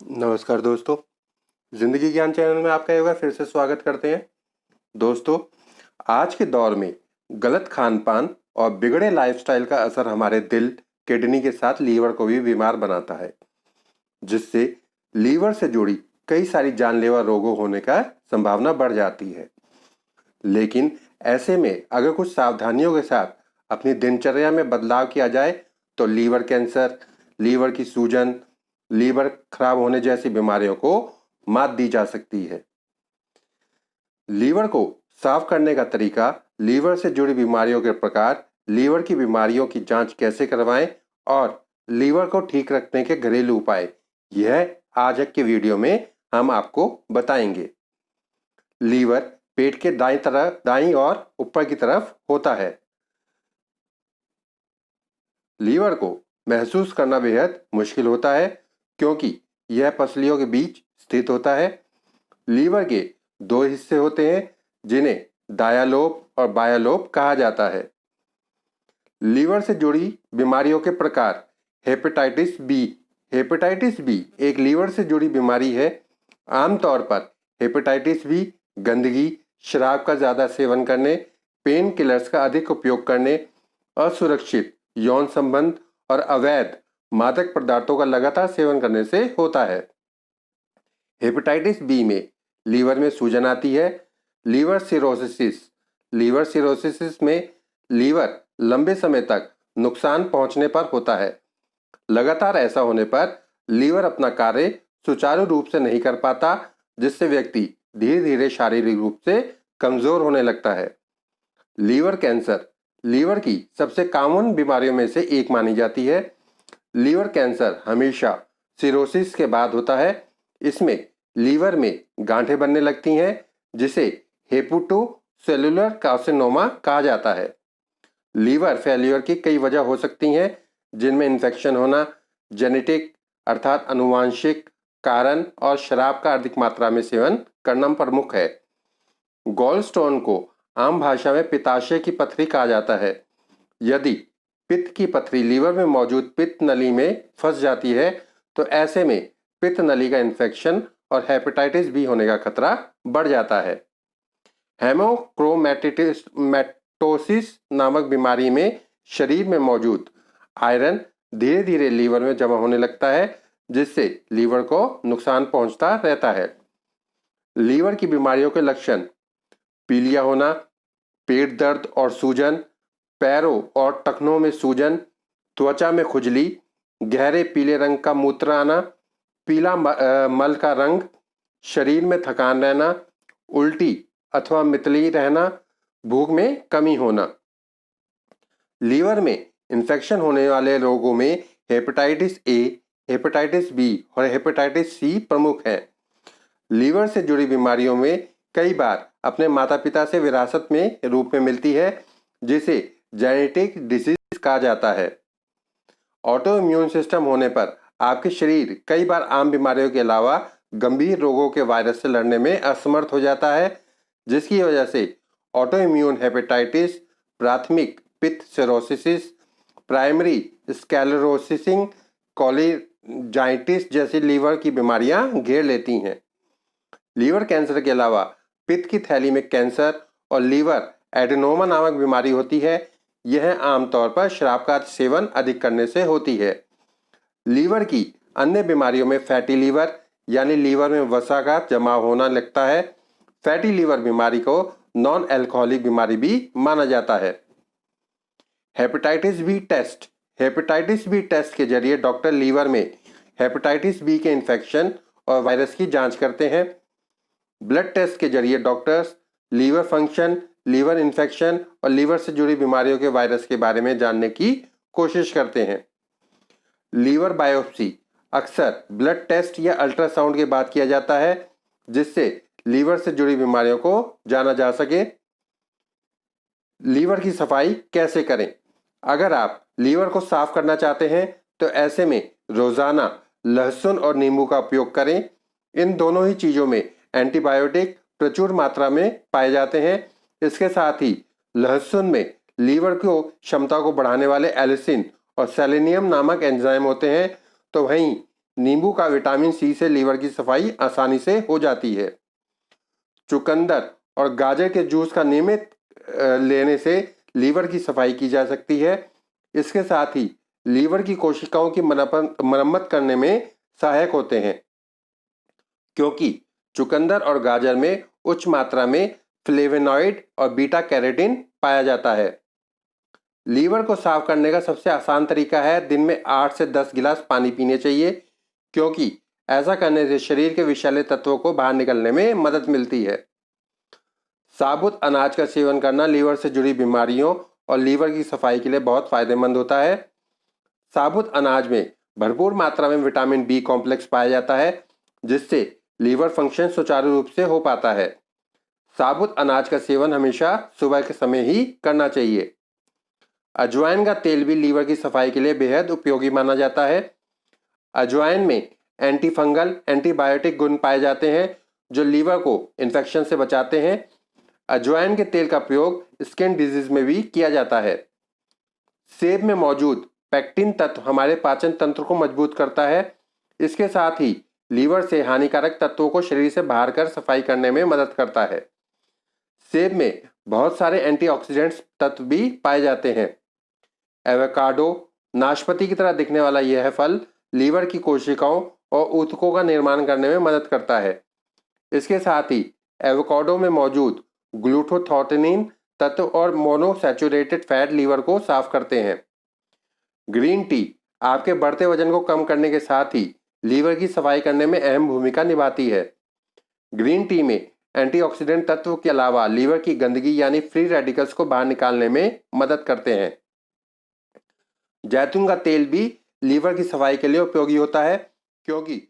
नमस्कार दोस्तों, जिंदगी ज्ञान चैनल में आपका एक बार फिर से स्वागत करते हैं। दोस्तों, आज के दौर में गलत खान पान और बिगड़े लाइफस्टाइल का असर हमारे दिल, किडनी के साथ लीवर को भी बीमार बनाता है, जिससे लीवर से जुड़ी कई सारी जानलेवा रोगों होने का संभावना बढ़ जाती है। लेकिन ऐसे में अगर कुछ सावधानियों के साथ अपनी दिनचर्या में बदलाव किया जाए तो लीवर कैंसर, लीवर की सूजन, लीवर खराब होने जैसी बीमारियों को मात दी जा सकती है। लीवर को साफ करने का तरीका, लीवर से जुड़ी बीमारियों के प्रकार, लीवर की बीमारियों की जांच कैसे करवाएं और लीवर को ठीक रखने के घरेलू उपाय, यह आज के वीडियो में हम आपको बताएंगे। लीवर पेट के दाईं और ऊपर की तरफ होता है। लीवर को महसूस करना बेहद मुश्किल होता है क्योंकि यह पसलियों के बीच स्थित होता है। लीवर के दो हिस्से होते हैं जिन्हें दायां लोब और बायां लोब कहा जाता है। लीवर से जुड़ी बीमारियों के प्रकार, हेपेटाइटिस बी। हेपेटाइटिस बी एक लीवर से जुड़ी बीमारी है। आमतौर पर हेपेटाइटिस बी गंदगी, शराब का ज्यादा सेवन करने, पेन किलर्स का अधिक उपयोग करने, असुरक्षित यौन संबंध और अवैध मादक पदार्थों का लगातार सेवन करने से होता है। हेपेटाइटिस बी में लीवर में सूजन आती है। Liver cirrhosis. लीवर सिरोसिस में लीवर लंबे समय तक नुकसान पहुंचने पर होता है। लगातार ऐसा होने पर लीवर अपना कार्य सुचारू रूप से नहीं कर पाता, जिससे व्यक्ति धीरे धीरे शारीरिक रूप से कमजोर होने लगता है। लीवर कैंसर लीवर की सबसे कॉमन बीमारियों में से एक मानी जाती है। लीवर कैंसर हमेशा सिरोसिस के बाद होता है। इसमें लीवर में गांठें बनने लगती हैं, जिसे हेपेटोसेलुलर कार्सिनोमा कहा जाता है। लीवर फेल्यूर की कई वजह हो सकती हैं, जिनमें इन्फेक्शन होना, जेनेटिक अर्थात अनुवांशिक कारण और शराब का अधिक मात्रा में सेवन करना प्रमुख है। गॉल स्टोन को आम भाषा में पित्ताशय की पथरी कहा जाता है। यदि पित्त की पथरी लीवर में मौजूद पित्त नली में फंस जाती है तो ऐसे में पित्त नली का इन्फेक्शन और हेपेटाइटिस बी होने का खतरा बढ़ जाता है। हेमोक्रोमैटोसिस नामक बीमारी में शरीर में मौजूद आयरन धीरे धीरे लीवर में जमा होने लगता है, जिससे लीवर को नुकसान पहुंचता रहता है। लीवर की बीमारियों के लक्षण: पीलिया होना, पेट दर्द और सूजन, पैरों और टखनों में सूजन, त्वचा में खुजली, गहरे पीले रंग का मूत्र आना, पीला मल का रंग, शरीर में थकान रहना, उल्टी अथवा मितली रहना, भूख में कमी होना। लीवर में इन्फेक्शन होने वाले रोगों में हेपेटाइटिस ए, हेपेटाइटिस बी और हेपेटाइटिस सी प्रमुख हैं। लीवर से जुड़ी बीमारियों में कई बार अपने माता पिता से विरासत में रूप में मिलती है, जिसे जेनेटिक डिसीज कहा जाता है। ऑटो इम्यून सिस्टम होने पर आपके शरीर कई बार आम बीमारियों के अलावा गंभीर रोगों के वायरस से लड़ने में असमर्थ हो जाता है, जिसकी वजह से ऑटो इम्यून हेपेटाइटिस, प्राथमिक पित्त सिरोसिस, प्राइमरी स्क्लेरोसिसिंग कोलिजाइटिस जैसी लीवर की बीमारियां घेर लेती हैं। लीवर कैंसर के अलावा पित्त की थैली में कैंसर और लीवर एडेनोमा नामक बीमारी होती है। यह आमतौर पर शराब का सेवन अधिक करने से होती है। लीवर की अन्य बीमारियों में फैटी लीवर यानी लीवर में वसा का जमा होना लगता है। फैटी लीवर बीमारी को नॉन अल्कोहलिक बीमारी भी माना जाता है। Hepatitis B test. Hepatitis B test के जरिए डॉक्टर लीवर में हेपेटाइटिस बी के इन्फेक्शन और वायरस की जांच करते हैं। ब्लड टेस्ट के जरिए doctors liver function, liver infection और लीवर से जुड़ी बीमारियों के वायरस के बारे में जानने की कोशिश करते हैं। लीवर बायोप्सी अक्सर ब्लड टेस्ट या अल्ट्रासाउंड के बाद किया जाता है, जिससे लीवर से जुड़ी बीमारियों को जाना जा सके। लीवर की सफाई कैसे करें? अगर आप लीवर को साफ करना चाहते हैं तो ऐसे में रोजाना लहसुन और नींबू का उपयोग करें। इन दोनों ही चीजों में एंटीबायोटिक प्रचुर मात्रा में पाए जाते हैं। इसके साथ ही लहसुन में लीवर को क्षमता को बढ़ाने वाले एलिसिन और सेलेनियम नामक एंजाइम होते हैं, तो वहीं नींबू का विटामिन सी से लीवर की सफाई आसानी से हो जाती है। चुकंदर और गाजर के जूस का नियमित लेने से लीवर की सफाई की जा सकती है। इसके साथ ही लीवर की कोशिकाओं की मरम्मत करने में सहायक होते हैं, क्योंकि चुकंदर और गाजर में उच्च मात्रा में फ्लेवोनॉइड और बीटा कैरोटीन पाया जाता है। लीवर को साफ करने का सबसे आसान तरीका है दिन में 8 से 10 गिलास पानी पीने चाहिए, क्योंकि ऐसा करने से शरीर के विषैले तत्वों को बाहर निकलने में मदद मिलती है। साबुत अनाज का सेवन करना लीवर से जुड़ी बीमारियों और लीवर की सफाई के लिए बहुत फायदेमंद होता है। साबुत अनाज में भरपूर मात्रा में विटामिन बी कॉम्प्लेक्स पाया जाता है, जिससे लीवर फंक्शन सुचारू रूप से हो पाता है। साबुत अनाज का सेवन हमेशा सुबह के समय ही करना चाहिए। अजवाइन का तेल भी लीवर की सफाई के लिए बेहद उपयोगी माना जाता है। अजवाइन में एंटी फंगल, एंटीबायोटिक गुण पाए जाते हैं, जो लीवर को इन्फेक्शन से बचाते हैं। अजवाइन के तेल का प्रयोग स्किन डिजीज में भी किया जाता है। सेब में मौजूद पेक्टिन तत्व हमारे पाचन तंत्र को मजबूत करता है। इसके साथ ही लीवर से हानिकारक तत्वों को शरीर से बाहर कर सफाई करने में मदद करता है। सेब में बहुत सारे एंटीऑक्सीडेंट्स तत्व भी पाए जाते हैं। एवोकाडो, नाशपाती की तरह दिखने वाला यह फल लीवर की कोशिकाओं और ऊतकों का निर्माण करने में मदद करता है। इसके साथ ही एवोकाडो में मौजूद ग्लूटाथोनिन तत्व और मोनोसैचुरेटेड फैट लीवर को साफ करते हैं। ग्रीन टी आपके बढ़ते वजन को कम करने के साथ ही लीवर की सफाई करने में अहम भूमिका निभाती है। ग्रीन टी में एंटीऑक्सीडेंट तत्व के अलावा लीवर की गंदगी यानी फ्री रेडिकल्स को बाहर निकालने में मदद करते हैं। जैतून का तेल भी लीवर की सफाई के लिए उपयोगी होता है, क्योंकि